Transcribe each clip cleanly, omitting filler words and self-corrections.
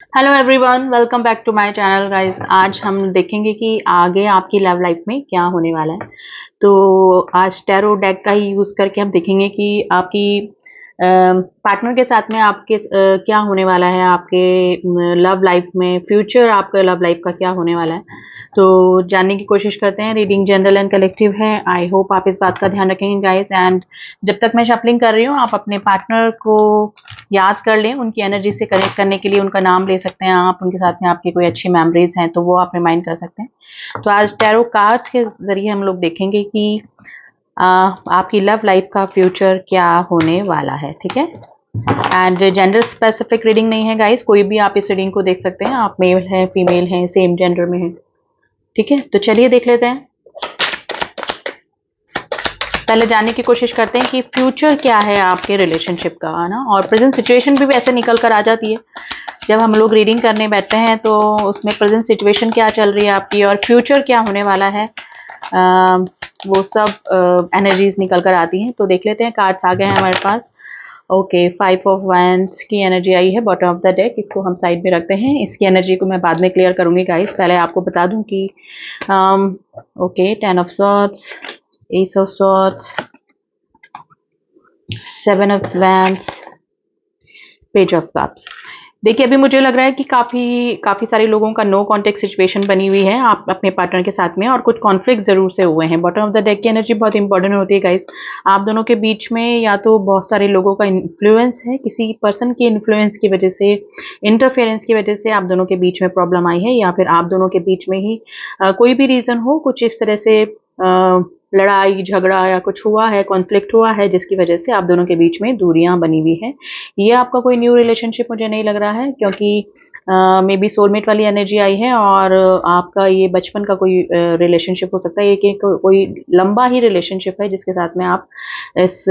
Hello everyone, welcome back to my channel guys. आज हम देखेंगे कि आगे आपकी लव लाइफ में क्या होने वाला है। तो आज टैरो डेक का ही यूज़ करके हम देखेंगे कि आपकी पार्टनर के साथ में आपके क्या होने वाला है, आपके लव लाइफ में, फ्यूचर आपका लव लाइफ का क्या होने वाला है। तो जानने की कोशिश करते हैं। रीडिंग जनरल एंड कलेक्टिव है। आई होप आप इस बात का ध्यान रखेंगे गाइस। एंड जब तक मैं शफलिंग कर रही हूँ, आप अपने पार्टनर को याद कर लें। उनकी एनर्जी से कनेक्ट करने के लिए उनका नाम ले सकते हैं आप। उनके साथ में आपकी कोई अच्छी मेमोरीज हैं तो वो आप रिमाइंड कर सकते हैं। तो आज टैरो कार्ड्स के जरिए हम लोग देखेंगे कि आपकी लव लाइफ का फ्यूचर क्या होने वाला है। ठीक है। एंड जेंडर स्पेसिफिक रीडिंग नहीं है गाइस। कोई भी आप इस रीडिंग को देख सकते हैं। आप मेल हैं, फीमेल हैं, सेम जेंडर में हैं। ठीक है, तो चलिए देख लेते हैं। पहले जानने की कोशिश करते हैं कि फ्यूचर क्या है आपके रिलेशनशिप का, है ना। और प्रेजेंट सिचुएशन भी वैसे निकल कर आ जाती है जब हम लोग रीडिंग करने बैठते हैं। तो उसमें प्रेजेंट सिचुएशन क्या चल रही है आपकी और फ्यूचर क्या होने वाला है, वो सब एनर्जीज निकल कर आती हैं। तो देख लेते हैं। कार्ड्स आ गए हैं हमारे पास। ओके, 5 ऑफ वैंड्स की एनर्जी आई है बॉटम ऑफ द डेक। इसको हम साइड में रखते हैं। इसकी एनर्जी को मैं बाद में क्लियर करूंगी गाइस। पहले आपको बता दूं कि okay, 10 of swords, S of swords, 7 of wands, page of cups. देखिए, अभी मुझे लग रहा है कि काफ़ी काफ़ी सारे लोगों का नो कॉन्टेक्ट सिचुएशन बनी हुई है आप अपने पार्टनर के साथ में, और कुछ कॉन्फ्लिक्ट ज़रूर से हुए हैं। बॉटम ऑफ द डेक की एनर्जी बहुत इंपॉर्टेंट होती है गाइस। आप दोनों के बीच में या तो बहुत सारे लोगों का इन्फ्लुएंस है, किसी पर्सन के इन्फ्लुएंस की वजह से, इंटरफेरेंस की वजह से आप दोनों के बीच में प्रॉब्लम आई है, या फिर आप दोनों के बीच में ही कोई भी रीज़न हो, कुछ इस तरह से लड़ाई झगड़ा या कुछ हुआ है, कॉन्फ्लिक्ट हुआ है, जिसकी वजह से आप दोनों के बीच में दूरियां बनी हुई हैं। ये आपका कोई न्यू रिलेशनशिप मुझे नहीं लग रहा है, क्योंकि मे बी सोलमेट वाली एनर्जी आई है। और आपका ये बचपन का कोई रिलेशनशिप हो सकता है। ये कि कोई लंबा ही रिलेशनशिप है जिसके साथ में आप इस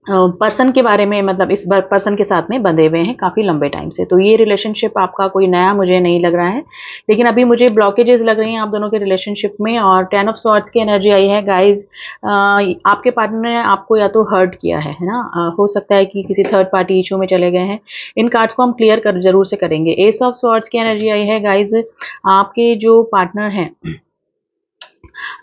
पर्सन के बारे में, मतलब इस पर्सन के साथ में बंधे हुए हैं काफ़ी लंबे टाइम से। तो ये रिलेशनशिप आपका कोई नया मुझे नहीं लग रहा है, लेकिन अभी मुझे ब्लॉकेजेस लग रही हैं आप दोनों के रिलेशनशिप में। और 10 ऑफ सॉर्ड्स की एनर्जी आई है गाइज। आपके पार्टनर ने आपको या तो हर्ट किया है ना। हो सकता है कि किसी थर्ड पार्टी इशू में चले गए हैं। इन कार्ड्स को हम क्लियर कर जरूर से करेंगे। एस ऑफ सॉर्ड्स की एनर्जी आई है गाइज। आपके जो पार्टनर हैं,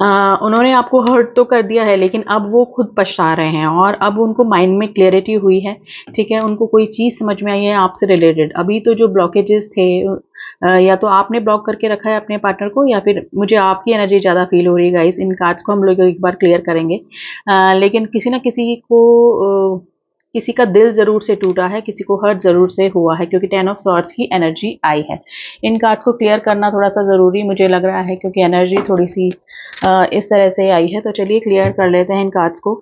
उन्होंने आपको हर्ट तो कर दिया है, लेकिन अब वो खुद पछता रहे हैं और अब उनको माइंड में क्लियरिटी हुई है। ठीक है, उनको कोई चीज़ समझ में आई है आपसे रिलेटेड। अभी तो जो ब्लॉकेजेस थे, या तो आपने ब्लॉक करके रखा है अपने पार्टनर को, या फिर मुझे आपकी एनर्जी ज़्यादा फील हो रही है गाइस। इन कार्ड्स को हम लोग एक बार क्लियर करेंगे। लेकिन किसी ना किसी को किसी का दिल ज़रूर से टूटा है, किसी को हर्ट ज़रूर से हुआ है, क्योंकि 10 ऑफ सॉर्ड्स की एनर्जी आई है। इन कार्ड्स को क्लियर करना थोड़ा सा ज़रूरी मुझे लग रहा है, क्योंकि एनर्जी थोड़ी सी इस तरह से आई है। तो चलिए क्लियर कर लेते हैं इन कार्ड्स को।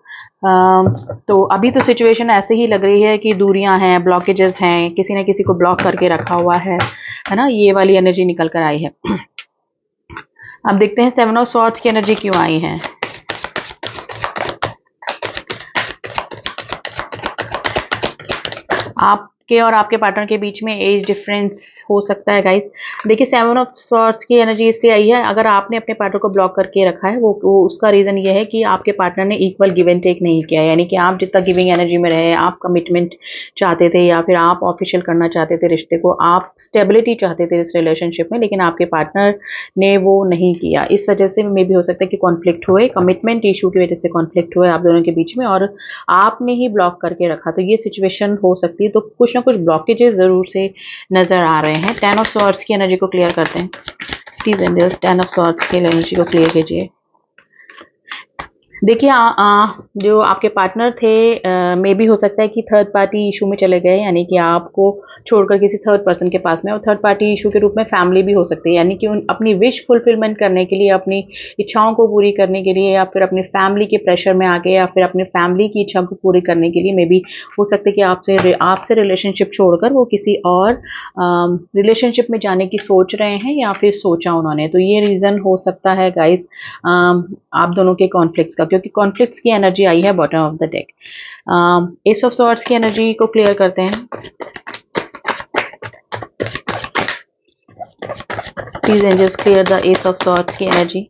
तो अभी तो सिचुएशन ऐसे ही लग रही है कि दूरियां हैं, ब्लॉकेजेस हैं, किसी न किसी को ब्लॉक करके रखा हुआ है ना। ये वाली एनर्जी निकल कर आई है। अब देखते हैं 7 ऑफ सॉर्ड्स की एनर्जी क्यों आई है। आपके और आपके पार्टनर के बीच में एज डिफरेंस हो सकता है गाइस। देखिए, 7 ऑफ सॉर्ड्स की एनर्जी इसलिए आई है, अगर आपने अपने पार्टनर को ब्लॉक करके रखा है, वो उसका रीज़न ये है कि आपके पार्टनर ने इक्वल गिव एंड टेक नहीं किया। यानी कि आप जितना गिविंग एनर्जी में रहे, आप कमिटमेंट चाहते थे, या फिर आप ऑफिशियल करना चाहते थे रिश्ते को, आप स्टेबिलिटी चाहते थे इस रिलेशनशिप में, लेकिन आपके पार्टनर ने वो नहीं किया। इस वजह से मे भी हो सकता है कि कॉन्फ्लिक्ट हुए, कमिटमेंट इशू की वजह से कॉन्फ्लिक्ट हुए आप दोनों के बीच में, और आपने ही ब्लॉक करके रखा। तो ये सिचुएशन हो सकती है। तो कुछ ना कुछ ब्लॉकेजेस ज़रूर से नज़र आ रहे हैं। 10 ऑफ सॉर्ड्स की एनर्जी को क्लियर करते हैं प्लीज। एंजल्स, 10 ऑफ सॉर्ड्स की एनर्जी को क्लियर कीजिए। देखिए, जो आपके पार्टनर थे, मे भी हो सकता है कि थर्ड पार्टी इशू में चले गए, यानी कि आपको छोड़कर किसी थर्ड पर्सन के पास में। और थर्ड पार्टी इशू के रूप में फैमिली भी हो सकती है, यानी कि अपनी विश फुलफिलमेंट करने के लिए, अपनी इच्छाओं को पूरी करने के लिए, या फिर अपनी फैमिली के प्रेशर में आके, या फिर अपने फैमिली की इच्छा को पूरी करने के लिए मे भी हो सकता है कि आपसे रिलेशनशिप छोड़कर वो किसी और रिलेशनशिप में जाने की सोच रहे हैं, या फिर सोचा उन्होंने। तो ये रीज़न हो सकता है गाइज आप दोनों के कॉन्फ्लिक्ट्स का, क्योंकि कॉन्फ्लिक्ट्स की एनर्जी आई है bottom of the deck. Ace of swords की एनर्जी को क्लियर करते हैं please. Angels, clear the ace of swords की एनर्जी।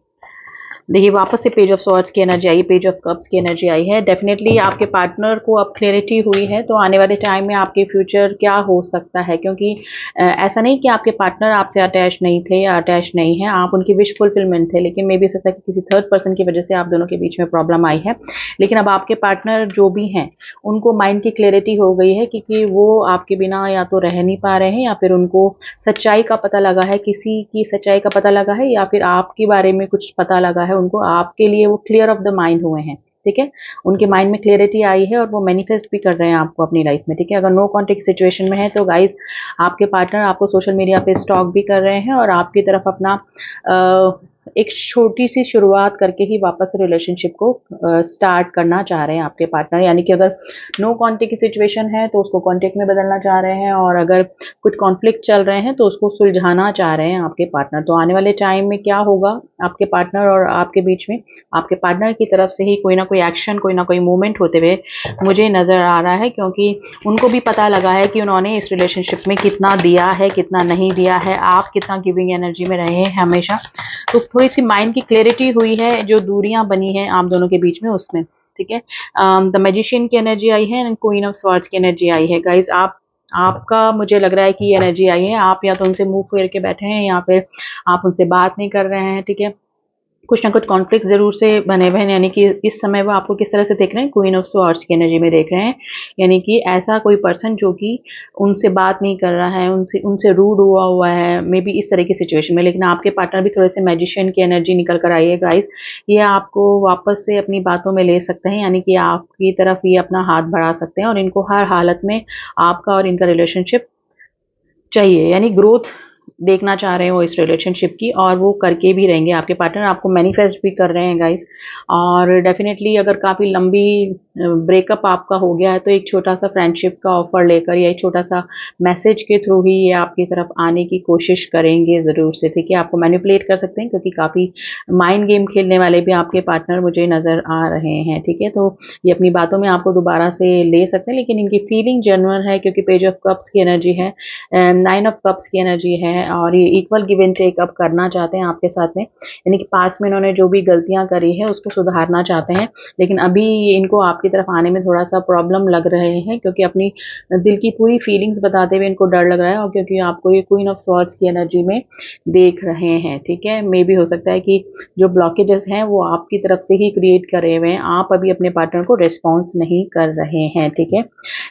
देखिए वापस से पेज ऑफ स्वॉर्ड्स की एनर्जी आई, पेज ऑफ कप्स की एनर्जी आई है। डेफिनेटली आपके पार्टनर को अब क्लैरिटी हुई है, तो आने वाले टाइम में आपके फ्यूचर क्या हो सकता है, क्योंकि ऐसा नहीं कि आपके पार्टनर आपसे अटैच नहीं थे या अटैच नहीं है, आप उनकी विश फुलफिलमेंट थे, लेकिन मे भी हो सकता है कि किसी थर्ड पर्सन की वजह से आप दोनों के बीच में प्रॉब्लम आई है। लेकिन अब आपके पार्टनर जो भी हैं उनको माइंड की क्लैरिटी हो गई है, क्योंकि वो आपके बिना या तो रह नहीं पा रहे हैं, या फिर उनको सच्चाई का पता लगा है, किसी की सच्चाई का पता लगा है, या फिर आपके बारे में कुछ पता लगा है उनको, आपके लिए वो क्लियर ऑफ द माइंड हुए हैं। ठीक है, उनके माइंड में क्लियरिटी आई है और वो मैनिफेस्ट भी कर रहे हैं आपको अपनी लाइफ में। ठीक है, अगर नो कॉन्टेक्ट सिचुएशन में है तो गाइस आपके पार्टनर आपको सोशल मीडिया पे स्टॉक भी कर रहे हैं और आपकी तरफ अपना एक छोटी सी शुरुआत करके ही वापस रिलेशनशिप को स्टार्ट करना चाह रहे हैं आपके पार्टनर। यानी कि अगर नो कॉन्टेक्ट की सिचुएशन है तो उसको कॉन्टेक्ट में बदलना चाह रहे हैं, और अगर कुछ कॉन्फ्लिक्ट चल रहे हैं तो उसको सुलझाना चाह रहे हैं आपके पार्टनर। तो आने वाले टाइम में क्या होगा आपके पार्टनर और आपके बीच में, आपके पार्टनर की तरफ से ही कोई ना कोई एक्शन, कोई ना कोई मूवमेंट होते हुए मुझे नज़र आ रहा है, क्योंकि उनको भी पता लगा है कि उन्होंने इस रिलेशनशिप में कितना दिया है, कितना नहीं दिया है, आप कितना गिविंग एनर्जी में रहे हैं हमेशा। तो थोड़ी सी माइंड की क्लैरिटी हुई है, जो दूरियां बनी हैं आप दोनों के बीच में उसमें। ठीक है, द मैजिशियन की एनर्जी आई है एंड क्वीन ऑफ स्वॉर्ड्स की एनर्जी आई है। गाइज आपका मुझे लग रहा है कि ये एनर्जी आई है, आप या तो उनसे मुंह फेर के बैठे हैं या फिर आप उनसे बात नहीं कर रहे हैं। ठीक है, कुछ ना कुछ कॉन्फ्लिक्ट जरूर से बने हुए हैं, यानी कि इस समय वो आपको किस तरह से देख रहे हैं, क्वीन ऑफ स्वॉर्ड्स की एनर्जी में देख रहे हैं। यानी कि ऐसा कोई पर्सन जो कि उनसे बात नहीं कर रहा है, उनसे उनसे रूड हुआ हुआ है, मे बी इस तरह की सिचुएशन में। लेकिन आपके पार्टनर भी थोड़े से मैजिशियन की एनर्जी निकल कर आई है गाइस, ये आपको वापस से अपनी बातों में ले सकते हैं, यानी कि आपकी तरफ ये अपना हाथ बढ़ा सकते हैं और इनको हर हालत में आपका और इनका रिलेशनशिप चाहिए, यानी ग्रोथ देखना चाह रहे हो इस रिलेशनशिप की, और वो करके भी रहेंगे। आपके पार्टनर आपको मैनिफेस्ट भी कर रहे हैं गाइस। और डेफिनेटली अगर काफ़ी लंबी ब्रेकअप आपका हो गया है तो एक छोटा सा फ्रेंडशिप का ऑफर लेकर या एक छोटा सा मैसेज के थ्रू ही ये आपकी तरफ आने की कोशिश करेंगे ज़रूर से। ठीक है, आपको मैनिपुलेट कर सकते हैं, क्योंकि काफ़ी माइंड गेम खेलने वाले भी आपके पार्टनर मुझे नज़र आ रहे हैं। ठीक है, तो ये अपनी बातों में आपको दोबारा से ले सकते हैं, लेकिन इनकी फीलिंग जेन्युइन है, क्योंकि पेज ऑफ कप्स की एनर्जी है, 9 ऑफ कप्स की एनर्जी है, और ये इक्वल गिव एंड टेक अब करना चाहते हैं आपके साथ में। यानी कि पास में इन्होंने जो भी गलतियां करी है उसको सुधारना चाहते हैं, लेकिन अभी इनको आपकी तरफ आने में थोड़ा सा प्रॉब्लम लग रहे हैं, क्योंकि अपनी दिल की पूरी फीलिंग्स बताते हुए इनको डर लग रहा है, और क्योंकि आपको ये क्वीन ऑफ स्वॉर्ड्स की एनर्जी में देख रहे हैं। ठीक है, मे भी हो सकता है कि जो ब्लॉकेजेस हैं वो आपकी तरफ से ही क्रिएट करे हुए हैं, आप अभी अपने पार्टनर को रिस्पॉन्स नहीं कर रहे हैं। ठीक है,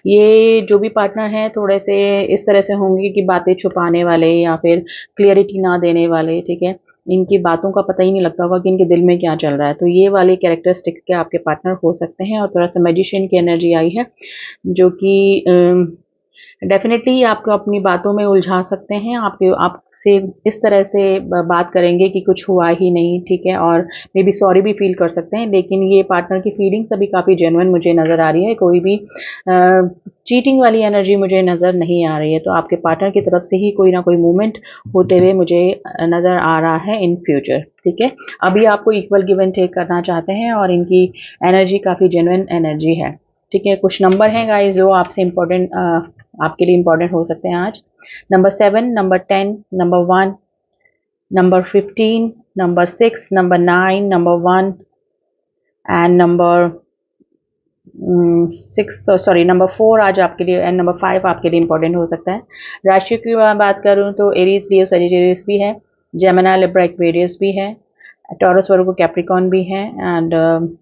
ये जो भी पार्टनर हैं थोड़े से इस तरह से होंगे कि बातें छुपाने वाले या फिर क्लियरिटी ना देने वाले। ठीक है, इनकी बातों का पता ही नहीं लगता होगा कि इनके दिल में क्या चल रहा है। तो ये वाले कैरेक्टरिस्टिक्स के आपके पार्टनर हो सकते हैं। और थोड़ा सा मैजिशियन की एनर्जी आई है, जो कि डेफिनेटली आपको अपनी बातों में उलझा सकते हैं, आपके आपसे इस तरह से बात करेंगे कि कुछ हुआ ही नहीं। ठीक है, और मे बी सॉरी भी फील कर सकते हैं, लेकिन ये पार्टनर की फीलिंग्स अभी काफ़ी जेन्युइन मुझे नज़र आ रही है, कोई भी चीटिंग वाली एनर्जी मुझे नज़र नहीं आ रही है। तो आपके पार्टनर की तरफ से ही कोई ना कोई मूवमेंट होते हुए मुझे नज़र आ रहा है इन फ्यूचर। ठीक है, अभी आपको इक्वल गिव एंड टेक करना चाहते हैं और इनकी एनर्जी काफ़ी जेन्युइन एनर्जी है। ठीक है, कुछ नंबर हैं गाइस जो आपसे इम्पोर्टेंट, आपके लिए इम्पोर्टेंट हो सकते हैं आज। Number 7, number 10, number 1, number 15, number 6, number 9, number 1 and number 6, sorry number 4 आज आपके लिए, एंड नंबर 5 आपके लिए इम्पोर्टेंट हो सकता है। राशि की बात करूँ तो एरीज, लियो, सजिटेरियस भी है, जेमिनी, लिब्रा, एक्वेरियस भी है, टॉरस, वर्गो, कैप्रिकॉर्न भी है, एंड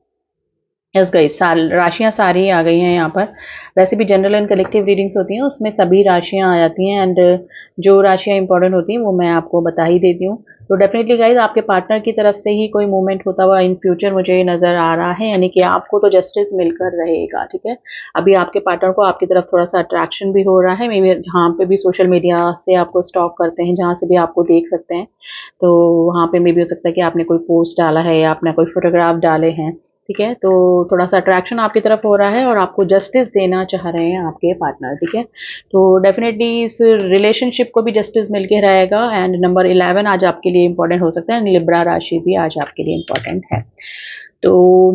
यस गाइस, राशियां सारी आ गई हैं यहाँ पर। वैसे भी जनरल एंड कलेक्टिव रीडिंग्स होती हैं, उसमें सभी राशियां आ जाती हैं, एंड जो राशियां इंपॉर्टेंट होती हैं वो मैं आपको बता ही देती हूँ। तो डेफिनेटली गाइस आपके पार्टनर की तरफ से ही कोई मूवमेंट होता हुआ इन फ्यूचर मुझे नज़र आ रहा है, यानी कि आपको तो जस्टिस मिलकर रहेगा। ठीक है, अभी आपके पार्टनर को आपकी तरफ थोड़ा सा अट्रैक्शन भी हो रहा है, मे बी जहाँ पे भी सोशल मीडिया से आपको स्टॉक करते हैं, जहाँ से भी आपको देख सकते हैं, तो वहाँ पे मे भी हो सकता है कि आपने कोई पोस्ट डाला है या आपने कोई फोटोग्राफ डाले हैं। ठीक है, तो थोड़ा सा अट्रैक्शन आपकी तरफ हो रहा है और आपको जस्टिस देना चाह रहे हैं आपके पार्टनर। ठीक है, तो डेफिनेटली इस रिलेशनशिप को भी जस्टिस मिलके रहेगा। एंड नंबर 11 आज आपके लिए इंपॉर्टेंट हो सकता है, लिब्रा राशि भी आज आपके लिए इंपॉर्टेंट है। तो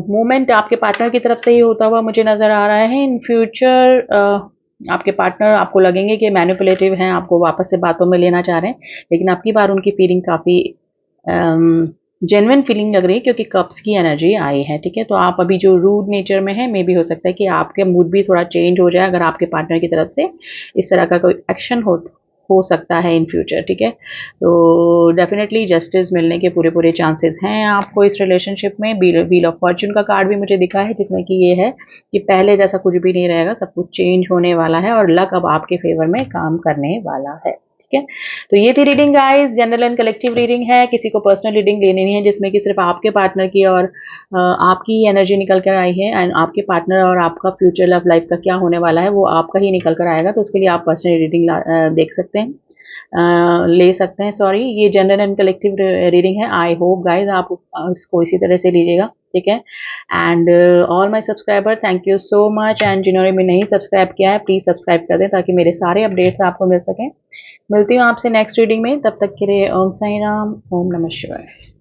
मूवमेंट आपके पार्टनर की तरफ से ही होता हुआ मुझे नज़र आ रहा है इन फ्यूचर। आपके पार्टनर आपको लगेंगे कि मैनिपुलेटिव हैं, आपको वापस से बातों में लेना चाह रहे हैं, लेकिन आपकी बार उनकी फीलिंग काफ़ी जेन्युइन फीलिंग लग रही है क्योंकि कप्स की एनर्जी आई है, ठीक है। तो आप अभी जो रूड नेचर में है, मे बी हो सकता है कि आपके मूड भी थोड़ा चेंज हो जाए अगर आपके पार्टनर की तरफ से इस तरह का कोई एक्शन हो सकता है इन फ्यूचर, ठीक है। तो डेफिनेटली जस्टिस मिलने के पूरे पूरे चांसेस हैं आपको इस रिलेशनशिप में। व्हील ऑफ फॉर्च्यून का कार्ड भी मुझे दिखा है जिसमें कि ये है कि पहले जैसा कुछ भी नहीं रहेगा, सब कुछ चेंज होने वाला है और लक अब आपके फेवर में काम करने वाला है, ठीक है। तो ये थी reading guys, general and collective reading है। किसी को पर्सनल रीडिंग लेनी नहीं है जिसमें कि सिर्फ आपके पार्टनर की और आपकी एनर्जी निकल कर आई है, एंड आपके पार्टनर और आपका फ्यूचर लव लाइफ का क्या होने वाला है वो आपका ही निकल कर आएगा। तो उसके लिए आप पर्सनल रीडिंग देख सकते हैं, ले सकते हैं, सॉरी। ये जनरल एंड कलेक्टिव रीडिंग है। आई होप गाइज आप इसको इसी तरह से लीजिएगा, ठीक है। And all my subscriber, thank you so much. And जिन्होंने भी नहीं सब्सक्राइब किया है प्लीज़ सब्सक्राइब कर दें ताकि मेरे सारे अपडेट्स आपको मिल सकें। मिलती हूँ आपसे नेक्स्ट रीडिंग में, तब तक के लिए ओम साई राम, ओम नमः शिवाय।